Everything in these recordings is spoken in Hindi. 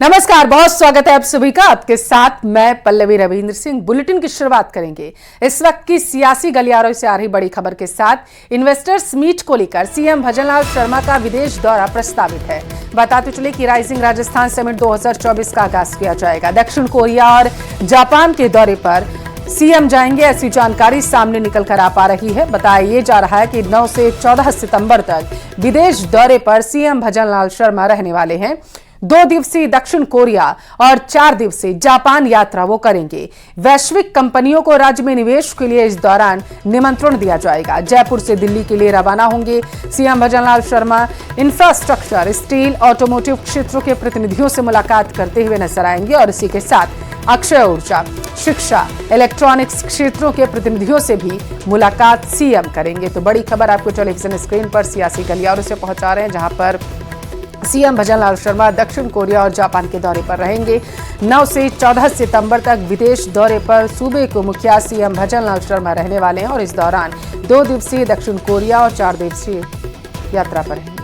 नमस्कार, बहुत स्वागत है आप सभी का। आपके साथ मैं पल्लवी रविंद्र सिंह। बुलेटिन की शुरुआत करेंगे इस वक्त की सियासी गलियारों से आ रही बड़ी खबर के साथ। इन्वेस्टर्स मीट को लेकर सीएम भजनलाल शर्मा का विदेश दौरा प्रस्तावित है। बताते चले कि राइजिंग राजस्थान समिट 2024 का आगाज किया जाएगा। दक्षिण कोरिया और जापान के दौरे पर सीएम जाएंगे, ऐसी जानकारी सामने निकल कर आ पा रही है। बताया ये जा रहा है कि 9 से 14 सितंबर तक विदेश दौरे पर सीएम भजनलाल शर्मा रहने वाले हैं। 2 दिवसीय दक्षिण कोरिया और 4 दिवसीय जापान यात्रा वो करेंगे। वैश्विक कंपनियों को राज्य में निवेश के लिए इस दौरान निमंत्रण दिया जाएगा। जयपुर से दिल्ली के लिए रवाना होंगे CM Bhajanlal Sharma. Infrastructure, steel, automotive क्षेत्रों के प्रतिनिधियों से मुलाकात करते हुए नजर आएंगे और इसी के साथ अक्षय ऊर्जा, शिक्षा, इलेक्ट्रॉनिक्स क्षेत्रों के प्रतिनिधियों से भी मुलाकात सीएम करेंगे। तो बड़ी खबर आपको टेलीविजन स्क्रीन पर सियासी गलियारों से पहुंचा रहे हैं, जहां पर सीएम भजनलाल शर्मा दक्षिण कोरिया और जापान के दौरे पर रहेंगे। 9 से 14 सितंबर तक विदेश दौरे पर सूबे को मुखिया सीएम भजनलाल शर्मा रहने वाले हैं और इस दौरान 2 दिवसीय दक्षिण कोरिया और 4 दिवसीय यात्रा पर रहेंगे।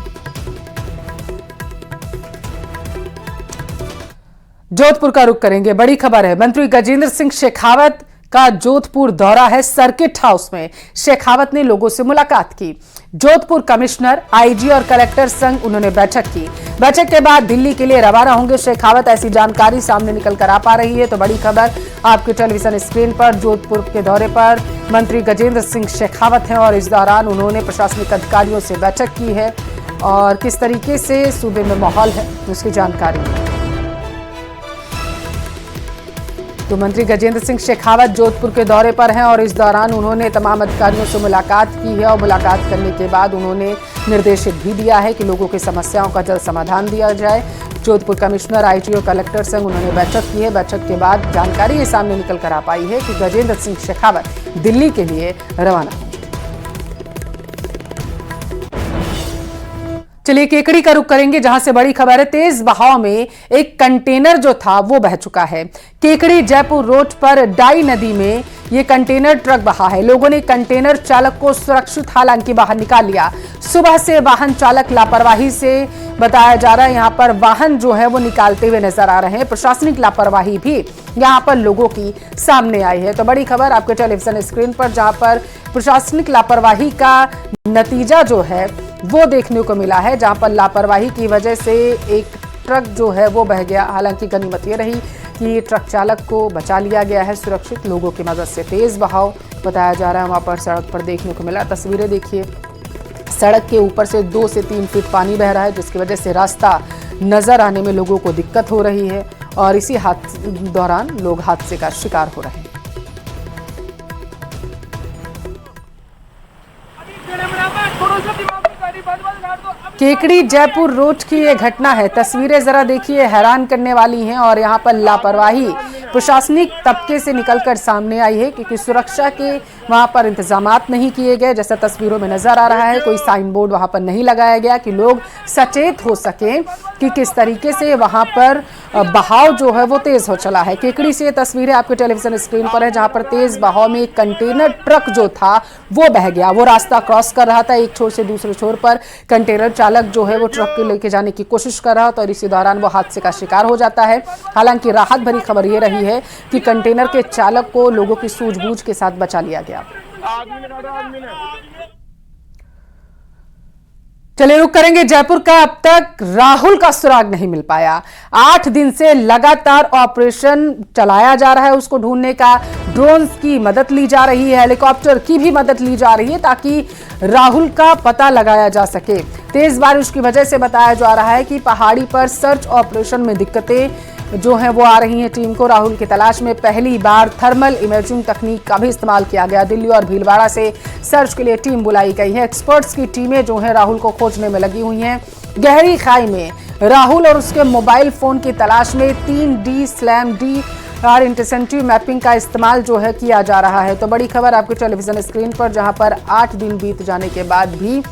जोधपुर का रुख करेंगे। बड़ी खबर है, मंत्री गजेंद्र सिंह शेखावत का जोधपुर दौरा है। सर्किट हाउस में शेखावत ने लोगों से मुलाकात की। जोधपुर कमिश्नर, आईजी और कलेक्टर संग उन्होंने बैठक की। बैठक के बाद दिल्ली के लिए रवाना होंगे शेखावत, ऐसी जानकारी सामने निकल कर आ पा रही है। तो बड़ी खबर आपके टेलीविजन स्क्रीन पर। जोधपुर के दौरे पर मंत्री गजेंद्र सिंह शेखावत हैं और इस दौरान उन्होंने प्रशासनिक अधिकारियों से बैठक की है और किस तरीके से सूबे में माहौल है उसकी जानकारी। तो मंत्री गजेंद्र सिंह शेखावत जोधपुर के दौरे पर हैं और इस दौरान उन्होंने तमाम अधिकारियों से मुलाकात की है और मुलाकात करने के बाद उन्होंने निर्देशित भी दिया है कि लोगों की समस्याओं का जल्द समाधान दिया जाए। जोधपुर कमिश्नर, आईजी और कलेक्टर संग उन्होंने बैठक की है। बैठक के बाद जानकारी ये सामने निकल कर आ पाई है कि गजेंद्र सिंह शेखावत दिल्ली के लिए रवाना। चलिए केकड़ी का रुख करेंगे, जहां से बड़ी खबर है। तेज बहाव में एक कंटेनर जो था वो बह चुका है। केकड़ी जयपुर रोड पर डाई नदी में ये कंटेनर ट्रक बहा है। लोगों ने कंटेनर चालक को सुरक्षित हालांकि बाहर निकाल लिया। सुबह से वाहन चालक लापरवाही से बताया जा रहा है, यहां पर वाहन जो है वो निकालते हुए नजर आ रहे हैं। प्रशासनिक लापरवाही भी यहां पर लोगों की सामने आई है। तो बड़ी खबर आपके टेलीविजन स्क्रीन पर, जहां पर प्रशासनिक लापरवाही का नतीजा जो है वो देखने को मिला है, जहां पर लापरवाही की वजह से एक ट्रक जो है वो बह गया। हालांकि गनीमत ये रही कि ट्रक चालक को बचा लिया गया है सुरक्षित लोगों की मदद से। तेज बहाव बताया जा रहा है वहां पर सड़क पर देखने को मिला। तस्वीरें देखिए, सड़क के ऊपर से 2 से 3 फीट पानी बह रहा है, जिसकी वजह से रास्ता नजर आने में लोगों को दिक्कत हो रही है और इसी दौरान लोग हादसे का शिकार हो रहे हैं। केकड़ी जयपुर रोड की ये घटना है। तस्वीरें जरा देखिए, हैरान करने वाली हैं और यहाँ पर लापरवाही प्रशासनिक तबके से निकलकर सामने आई है, क्योंकि सुरक्षा के वहां पर इंतजामात नहीं किए गए। जैसा तस्वीरों में नजर आ रहा है, कोई साइन बोर्ड वहां पर नहीं लगाया गया कि लोग सचेत हो सके कि किस तरीके से वहां पर बहाव जो है वो तेज हो चला है। केकड़ी से ये तस्वीरें आपके टेलीविजन स्क्रीन पर है, जहां पर तेज बहाव में एक कंटेनर ट्रक जो था वो बह गया। वो रास्ता क्रॉस कर रहा था, एक छोर से दूसरे छोर पर कंटेनर चालक जो है वो ट्रक को लेके जाने की कोशिश कर रहा था और इसी दौरान वो हादसे का शिकार हो जाता है। हालांकि राहत भरी खबर ये रही है कि कंटेनर के चालक को लोगों की सूझबूझ के साथ बचा लिया गया। चलिए रुक करेंगे जयपुर का। अब तक राहुल का सुराग नहीं मिल पाया। 8 दिन से लगातार ऑपरेशन चलाया जा रहा है उसको ढूंढने का। ड्रोन्स की मदद ली जा रही है, हेलीकॉप्टर की भी मदद ली जा रही है ताकि राहुल का पता लगाया जा सके। तेज बारिश की वजह से बताया जा रहा है कि पहाड़ी पर सर्च ऑपरेशन में दिक्कतें जो है वो आ रही हैं टीम को। राहुल की तलाश में पहली बार थर्मल इमेजिंग तकनीक का भी इस्तेमाल किया गया। दिल्ली और भीलवाड़ा से सर्च के लिए टीम बुलाई गई है। एक्सपर्ट्स की टीमें जो है राहुल को खोजने में लगी हुई हैं। गहरी खाई में राहुल और उसके मोबाइल फोन की तलाश में 3D/D इंटेंसिटी मैपिंग का इस्तेमाल जो है किया जा रहा है। तो बड़ी खबर आपके टेलीविजन स्क्रीन पर, जहां पर 8 दिन बीत जाने के बाद भी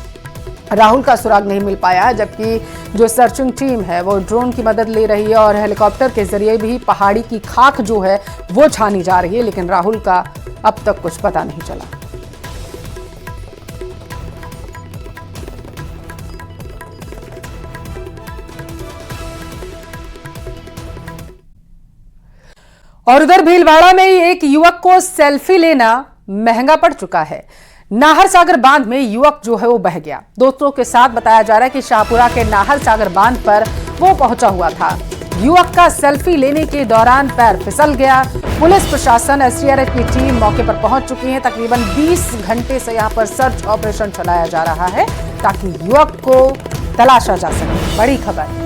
राहुल का सुराग नहीं मिल पाया, जबकि जो सर्चिंग टीम है वो ड्रोन की मदद ले रही है और हेलीकॉप्टर के जरिए भी पहाड़ी की खाक जो है वो छानी जा रही है, लेकिन राहुल का अब तक कुछ पता नहीं चला। और उधर भीलवाड़ा में एक युवक को सेल्फी लेना महंगा पड़ चुका है। नाहर सागर बांध में युवक जो है वो बह गया। दोस्तों के साथ बताया जा रहा है कि शाहपुरा के नाहर सागर बांध पर वो पहुंचा हुआ था। युवक का सेल्फी लेने के दौरान पैर फिसल गया। पुलिस प्रशासन एसडीआरएफ की टीम मौके पर पहुंच चुकी है। तकरीबन 20 घंटे से यहां पर सर्च ऑपरेशन चलाया जा रहा है ताकि युवक को तलाशा जा सके। बड़ी खबर।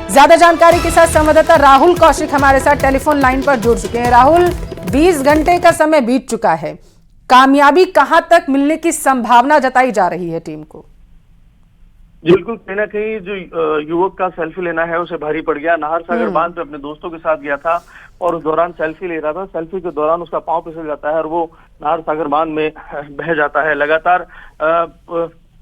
ज्यादा जानकारी के साथ संवाददाता राहुल कौशिक हमारे साथ टेलीफोन लाइन पर जुड़ चुके हैं। राहुल, 20 घंटे का समय बीत चुका है, कामयाबी कहां तक मिलने की संभावना जताई जा रही है टीम को? बिल्कुल, कहीं ना कहीं जो युवक का सेल्फी लेना है उसे भारी पड़ गया। नाहर सागर बांध पे अपने दोस्तों के साथ गया था और उस दौरान सेल्फी ले रहा था। सेल्फी के दौरान उसका पांव फिसल जाता है और वो नाहर सागर बांध में बह जाता है। लगातार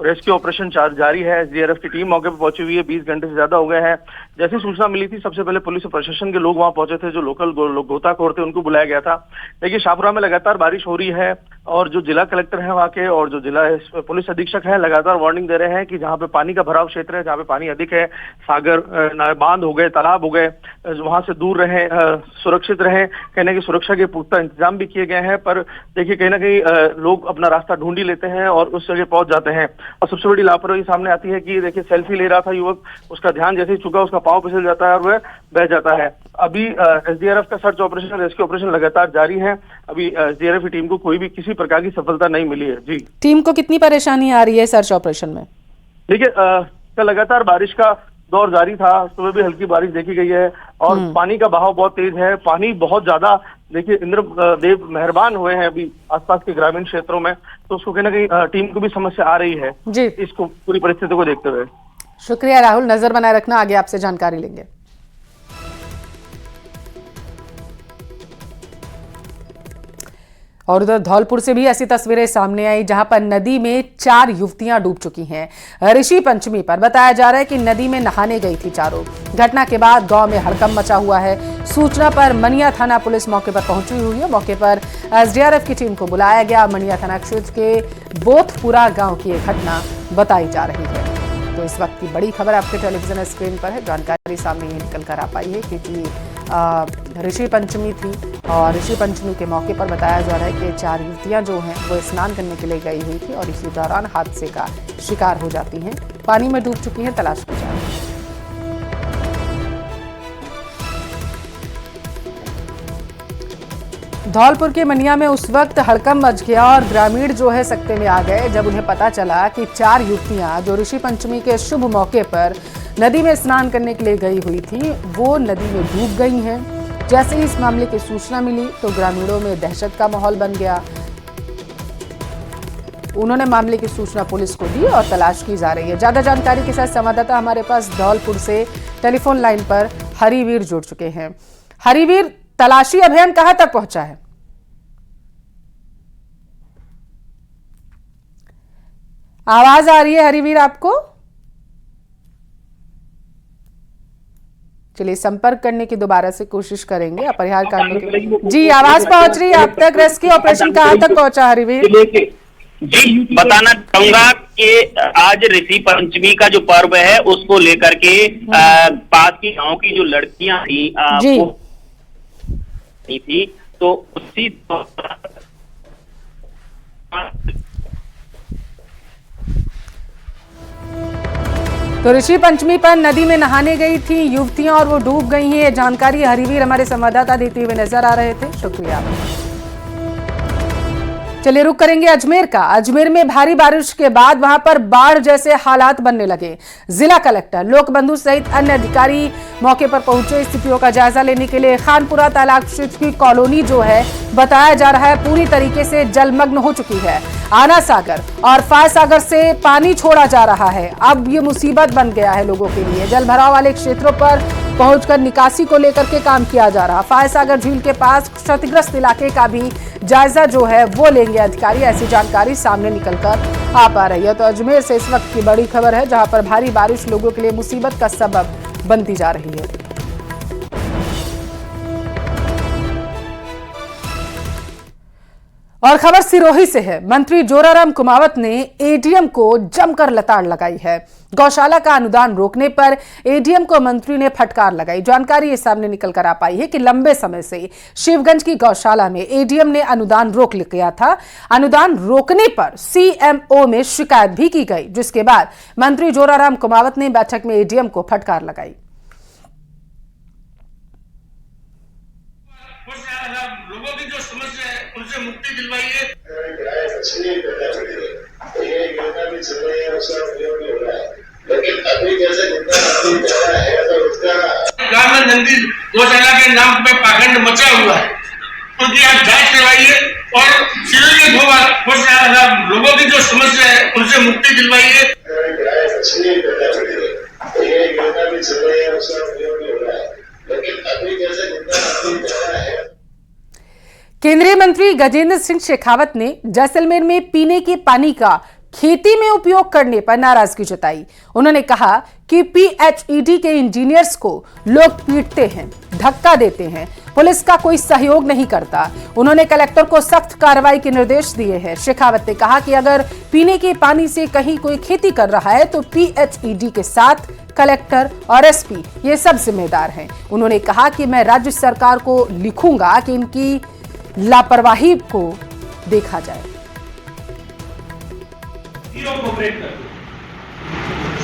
रेस्क्यू ऑपरेशन जारी है। एसडीआरएफ की टीम मौके पर पहुंची हुई है। 20 घंटे से ज्यादा हो गए हैं। जैसी सूचना मिली थी, सबसे पहले पुलिस और प्रशासन के लोग वहां पहुंचे थे। जो लोकल गोताखोर थे उनको बुलाया गया था। देखिए, शाहपुरा में लगातार बारिश हो रही है और जो जिला कलेक्टर है वहां के और जो जिला पुलिस अधीक्षक है लगातार वार्निंग दे रहे हैं कि जहां पे पानी का भराव क्षेत्र है, जहां पे पानी अधिक है, सागर बांध हो गए, तालाब हो गए, वहां से दूर रहें, सुरक्षित रहें। कहने की सुरक्षा के पुख्ता इंतजाम भी किए गए हैं। पर देखिए, कहीं ना कहीं लोग अपना रास्ता ढूंढ ही लेते हैं और उस जगह पहुंच जाते हैं। और सबसे बड़ी लापरवाही सामने आती है कि देखिए, सेल्फी ले रहा था युवक, उसका ध्यान जैसे ही चुका उसका पांव फिसल जाता है और वह बह जाता है। अभी एसडीआरएफ का सर्च ऑपरेशन, रेस्क्यू ऑपरेशन लगातार जारी है। अभी एसडीआरएफ की टीम को कोई भी किसी प्रकार की सफलता नहीं मिली है। जी, टीम को कितनी परेशानी आ रही है सर्च ऑपरेशन में? देखिए, लगातार बारिश का दौर जारी था। सुबह भी हल्की बारिश देखी गई है और पानी का बहाव बहुत तेज है। पानी बहुत ज्यादा, देखिए इंद्र देव मेहरबान हुए हैं अभी आसपास के ग्रामीण क्षेत्रों में, तो उसको कहीं ना कहीं टीम को भी समस्या आ रही है जी, इसको पूरी परिस्थिति को देखते हुए। शुक्रिया राहुल, नजर बनाए रखना, आगे आपसे जानकारी लेंगे। और उधर धौलपुर से भी ऐसी तस्वीरें सामने आई जहां पर नदी में 4 युवतियां डूब चुकी हैं। ऋषि पंचमी पर बताया जा रहा है कि नदी में नहाने गई थी चारों। घटना के बाद गांव में हड़कंप मचा हुआ है। सूचना पर मनिया थाना पुलिस मौके पर पहुंची हुई है। मौके पर एसडीआरएफ की टीम को बुलाया गया। मनिया थाना क्षेत्र के बोथपुरा गाँव की एक घटना बताई जा रही है। तो इस वक्त की बड़ी खबर आपके टेलीविजन स्क्रीन पर है। जानकारी सामने ये निकल कर आ पाई है क्योंकि ऋषि पंचमी थी और ऋषि पंचमी के मौके पर बताया जा रहा है कि 4 युवतियां जो हैं वो स्नान करने के लिए गई हुई थी और इसी दौरान हादसे का शिकार हो जाती हैं। पानी में डूब चुकी हैं, तलाश की जा रही है। धौलपुर के मनिया में उस वक्त हड़कंप मच गया और ग्रामीण जो है सकते में आ गए जब उन्हें पता चला कि 4 युवतियां जो ऋषि पंचमी के शुभ मौके पर नदी में स्नान करने के लिए गई हुई थी वो नदी में डूब गई हैं। जैसे ही इस मामले की सूचना मिली तो ग्रामीणों में दहशत का माहौल बन गया। उन्होंने मामले की सूचना पुलिस को दी और तलाश की जा रही है। ज्यादा जानकारी के साथ संवाददाता हमारे पास धौलपुर से टेलीफोन लाइन पर हरिवीर जुड़ चुके हैं। हरिवीर, तलाशी अभियान कहां तक पहुंचा है? आवाज आ रही है हरिवीर आपको? चलिए संपर्क करने की दोबारा से कोशिश करेंगे अपरिहार्य कारणों के। जी, आवाज पहुंच रही है आप तक। रेस्क्यू ऑपरेशन कहां तक पहुंचा हरिवीर? जी, बताना चाहूंगा कि आज ऋषि पंचमी का जो पर्व है उसको लेकर के पास की गांव की जो लड़कियां थी वो थी, तो उसी तो ऋषि पंचमी पर नदी में नहाने गई थी युवतियां और वो डूब गई हैं। ये जानकारी हरिवीर हमारे संवाददाता देते हुए नजर आ रहे थे। शुक्रिया। चलिए रुक करेंगे अजमेर का। अजमेर में भारी बारिश के बाद वहां पर बाढ़ जैसे हालात बनने लगे। जिला कलेक्टर लोकबंधु सहित अन्य अधिकारी मौके पर पहुंचे स्थितियों का जायजा लेने के लिए। खानपुरा तालाब क्षेत्र की कॉलोनी जो है बताया जा रहा है पूरी तरीके से जलमग्न हो चुकी है। आना सागर और फाय सागर से पानी छोड़ा जा रहा है। अब ये मुसीबत बन गया है लोगों के लिए। जल भराव वाले क्षेत्रों पर पहुंचकर निकासी को लेकर के काम किया जा रहा। फाय सागर झील के पास क्षतिग्रस्त इलाके का भी जायजा जो है वो लेंगे अधिकारी। ऐसी जानकारी सामने निकलकर आ पा रही है। तो अजमेर से इस वक्त की बड़ी खबर है जहां पर भारी बारिश लोगों के लिए मुसीबत का सबब बनती जा रही है। और खबर सिरोही से है। मंत्री जोराराम कुमावत ने एडीएम को जमकर लताड़ लगाई है। गौशाला का अनुदान रोकने पर एडीएम को मंत्री ने फटकार लगाई। जानकारी ये सामने निकल कर आ पाई है कि लंबे समय से शिवगंज की गौशाला में एडीएम ने अनुदान रोक लिया था। अनुदान रोकने पर सीएमओ में शिकायत भी की गई, जिसके बाद मंत्री जोराराम कुमावत ने बैठक में एडीएम को फटकार लगाई। लोगों की जो समस्या है उनसे मुक्ति दिलवाइए। लेकिन अभी जैसे ग्रामीण नंदी गौशाला के नाम पे पाखंड मचा हुआ है, उनकी आप जांच करवाइए और सीधे लोगों की जो समस्या है उनसे मुक्ति दिलवाइए। लेकिन अभी जैसे केंद्रीय मंत्री गजेंद्र सिंह शेखावत ने जैसलमेर में पीने के पानी का खेती में उपयोग करने पर नाराजगी जताई। उन्होंने कहा कि पीएचईडी के इंजीनियर्स को लोग पीटते हैं, धक्का देते हैं, पुलिस का कोई सहयोग नहीं करता। उन्होंने कलेक्टर को सख्त कार्रवाई के निर्देश दिए हैं। शेखावत ने कहा कि अगर पीने के पानी से कहीं कोई खेती कर रहा है तो पीएचईडी के साथ कलेक्टर और एसपी ये सब जिम्मेदार हैं। उन्होंने कहा कि मैं राज्य सरकार को लिखूंगा कि इनकी लापरवाही को देखा जाए।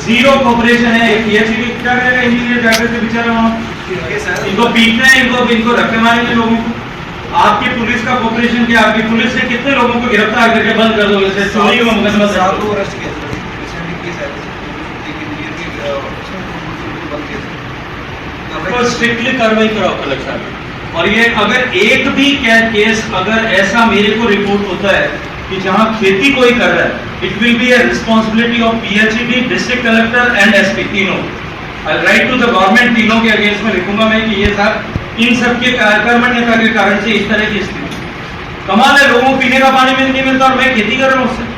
जीरो कोऑपरेशन है। पीएचईडी क्या करेगा? इंजीनियर जाकर के बेचारा वहाँ इनको पीटना है, इनको रखे मारेंगे लोगों को। आपकी पुलिस का कोऑपरेशन क्या? आपकी पुलिस से कितने लोगों को गिरफ्तार करके बंद कर दोगे? चोरी का मुकदमा तो स्ट्रिक्टली कार्रवाई कराओ कलेक्टर। और ये अगर एक भी केस अगर ऐसा मेरे को रिपोर्ट होता है कि जहां खेती कोई कर रहा है, it will be a responsibility of PHED, district collector and SP, तीनों। आई राइट टू द गवर्नमेंट, तीनों के अगेंस्ट में लिखूंगा मैं कि ये साहब इन सब के कर्मण्यता के कारण से इस तरह की स्थिति। कमाल है, लोगों को पीने का पानी नहीं मिलता और मैं खेती कर रहा हूँ उससे।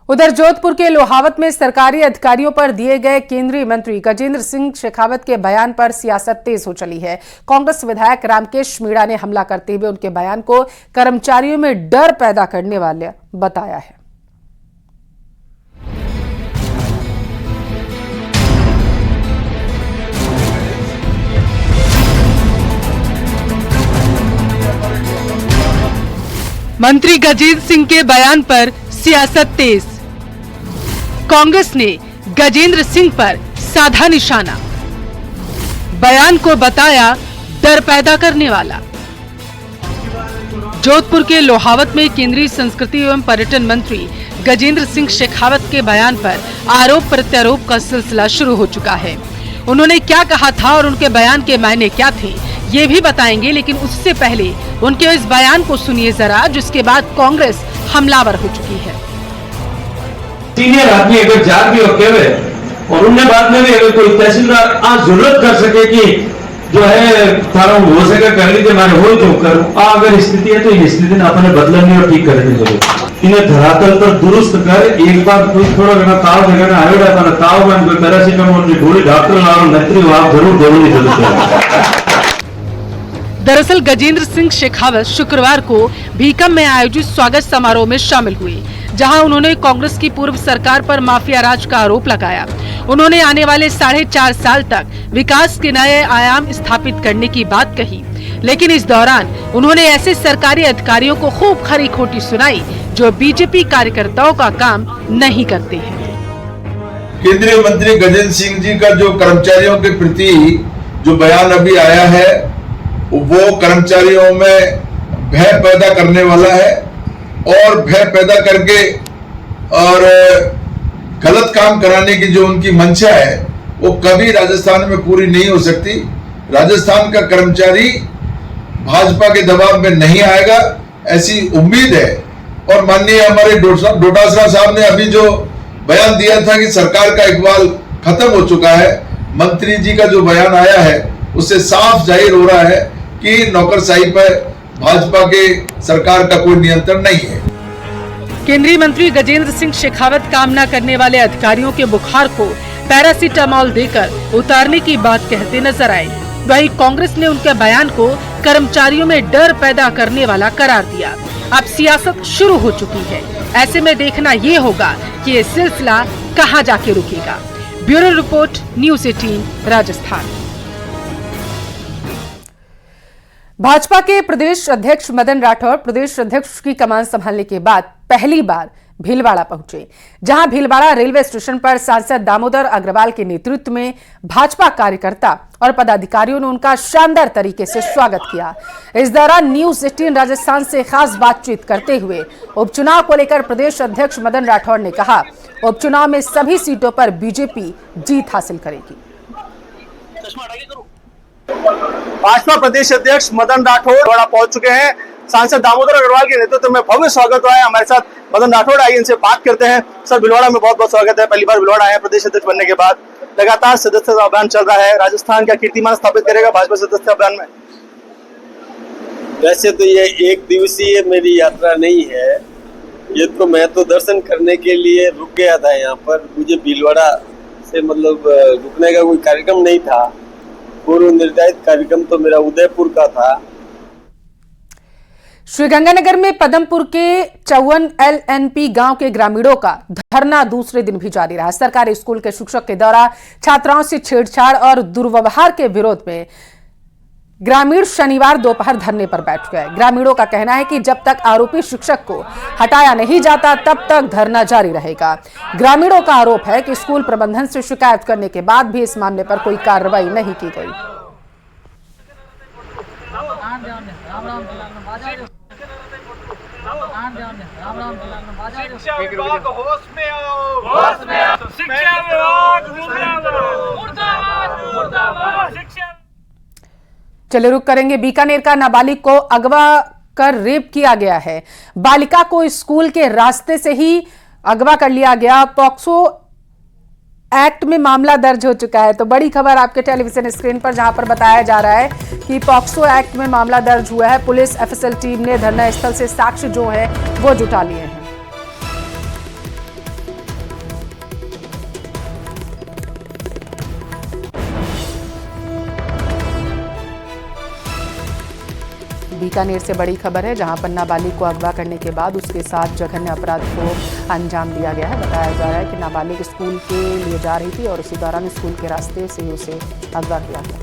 उधर जोधपुर के लोहावत में सरकारी अधिकारियों पर दिए गए केंद्रीय मंत्री गजेंद्र सिंह शेखावत के बयान पर सियासत तेज हो चली है। कांग्रेस विधायक रामकेश मीणा ने हमला करते हुए उनके बयान को कर्मचारियों में डर पैदा करने वाले बताया है। मंत्री गजेंद्र सिंह के बयान पर सियासत तेज। कांग्रेस ने गजेंद्र सिंह पर साधा निशाना, बयान को बताया डर पैदा करने वाला। जोधपुर के लोहावत में केंद्रीय संस्कृति एवं पर्यटन मंत्री गजेंद्र सिंह शेखावत के बयान पर आरोप प्रत्यारोप का सिलसिला शुरू हो चुका है। उन्होंने क्या कहा था और उनके बयान के मायने क्या थे, ये भी बताएंगे, लेकिन उससे पहले उनके इस बयान को सुनिए जरा, जिसके बाद कांग्रेस हमलावर हो चुकी है। सीनियर आदमी अगर जाग भी होके हुए और उनने बाद में भी अगर कोई तहसीलदार आज जरूरत कर सके कि जो है थारा हो सके कर लीजिए, हमारे हो तो करूं, अगर स्थिति है तो ये स्थिति ने अपने बदलने और ठीक करने की जरूरत। इन्हें धरातल पर दुरुस्त कर एक बार कोई थोड़ा घना ताव जगह आयोडा पर ताव में कोई पैरासीटामोल की गोली डॉक्टर लाओ नत्री आप जरूर देने की जरूरत है। दरअसल गजेंद्र सिंह शेखावत शुक्रवार को भीकम में आयोजित स्वागत समारोह में शामिल हुए, जहां उन्होंने कांग्रेस की पूर्व सरकार पर माफिया राज का आरोप लगाया। उन्होंने आने वाले 4.5 साल तक विकास के नए आयाम स्थापित करने की बात कही, लेकिन इस दौरान उन्होंने ऐसे सरकारी अधिकारियों को खूब खरी खोटी सुनाई जो बीजेपी कार्यकर्ताओं का काम नहीं करते हैं। केंद्रीय मंत्री गजेंद्र सिंह जी का जो कर्मचारियों के प्रति जो बयान अभी आया है वो कर्मचारियों में भय पैदा करने वाला है और भय पैदा करके और गलत काम कराने की जो उनकी मंशा है वो कभी राजस्थान में पूरी नहीं हो सकती। राजस्थान का कर्मचारी भाजपा के दबाव में नहीं आएगा, ऐसी उम्मीद है। और माननीय हमारे डोटासरा साहब ने अभी जो बयान दिया था कि सरकार का इकबाल खत्म हो चुका है, मंत्री जी का जो बयान आया है उससे साफ जाहिर हो रहा है कि नौकरशाही पर भाजपा के सरकार का कोई नियंत्रण नहीं है। केंद्रीय मंत्री गजेंद्र सिंह शेखावत कामना करने वाले अधिकारियों के बुखार को पैरासीटामोल देकर उतारने की बात कहते नजर आए। वहीं कांग्रेस ने उनके बयान को कर्मचारियों में डर पैदा करने वाला करार दिया। अब सियासत शुरू हो चुकी है। ऐसे में देखना ये होगा कि ये सिलसिला कहां जाके रुकेगा। Bureau report, news 18 Rajasthan. Bhajpa के प्रदेश अध्यक्ष मदन राठौर प्रदेश अध्यक्ष की कमान संभालने के बाद पहली बार भीलवाड़ा पहुंचे, जहां भीलवाड़ा रेलवे स्टेशन पर सांसद दामोदर अग्रवाल के नेतृत्व में भाजपा कार्यकर्ता और पदाधिकारियों ने उनका शानदार तरीके से स्वागत किया। इस दौरान न्यूज़ 18 राजस्थान से खास बातचीत करते हुए उपचुनाव को लेकर प्रदेश अध्यक्ष मदन राठौर ने कहा, उपचुनाव में सभी सीटों पर बीजेपी जीत हासिल करेगी। भाजपा प्रदेश अध्यक्ष मदन राठौर बड़ा पहुंच चुके हैं। सांसद दामोदर अग्रवाल के नेतृत्व में भव्य स्वागत हुआ है। हमारे साथ मदन राठौर, आइए इनसे बात करते हैं। सर, भीलवाड़ा में बहुत बहुत स्वागत है। पहली बार भीलवाड़ा आए हैं प्रदेश अध्यक्ष बनने के बाद। लगातार सदस्यता अभियान चल रहा है। राजस्थान का कीर्तिमान स्थापित करेगा भाजपा सदस्यता अभियान में? वैसे तो ये एक दिवसीय मेरी यात्रा नहीं है, ये तो मैं तो दर्शन करने के लिए रुक गया था यहाँ पर। मुझे भीलवाड़ा से मतलब रुकने का कोई कार्यक्रम नहीं था। पूर्व निर्धारित कार्यक्रम तो मेरा उदयपुर का था। श्रीगंगानगर में पदमपुर के 54 LNP गांव के ग्रामीणों का धरना दूसरे दिन भी जारी रहा। सरकारी स्कूल के शिक्षक के द्वारा छात्राओं से छेड़छाड़ और दुर्व्यवहार के विरोध में ग्रामीण शनिवार दोपहर धरने पर बैठ गए। ग्रामीणों का कहना है कि जब तक आरोपी शिक्षक को हटाया नहीं जाता तब तक धरना जारी रहेगा। ग्रामीणों का आरोप है कि स्कूल प्रबंधन से शिकायत करने के बाद भी इस मामले पर कोई कार्रवाई नहीं की गई। शिक्षा विभाग होश में आओ, होश में आओ। शिक्षा विभाग मुर्दाबाद, मुर्दाबाद। शिक्षा। चलिए रुक करेंगे। बीकानेर का नाबालिग को अगवा कर रेप किया गया है। बालिका को स्कूल के रास्ते से ही अगवा कर लिया गया। पॉक्सो एक्ट में मामला दर्ज हो चुका है। तो बड़ी खबर आपके टेलीविजन स्क्रीन पर, जहां पर बताया जा रहा है कि पॉक्सो एक्ट में मामला दर्ज हुआ है। पुलिस एफएसएल टीम ने धरना स्थल से साक्ष्य जो है वो जुटा लिए हैं। बीकानेर से बड़ी खबर है, जहां पर नाबालिग को अगवा करने के बाद उसके साथ जघन्य अपराध को अंजाम दिया गया है। बताया जा रहा है कि नाबालिग स्कूल के लिए जा रही थी और उसी दौरान स्कूल के रास्ते से ही उसे अगवा किया गया।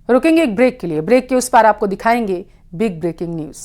रुकेंगे एक ब्रेक के लिए। ब्रेक के उस पार आपको दिखाएंगे बिग ब्रेकिंग न्यूज।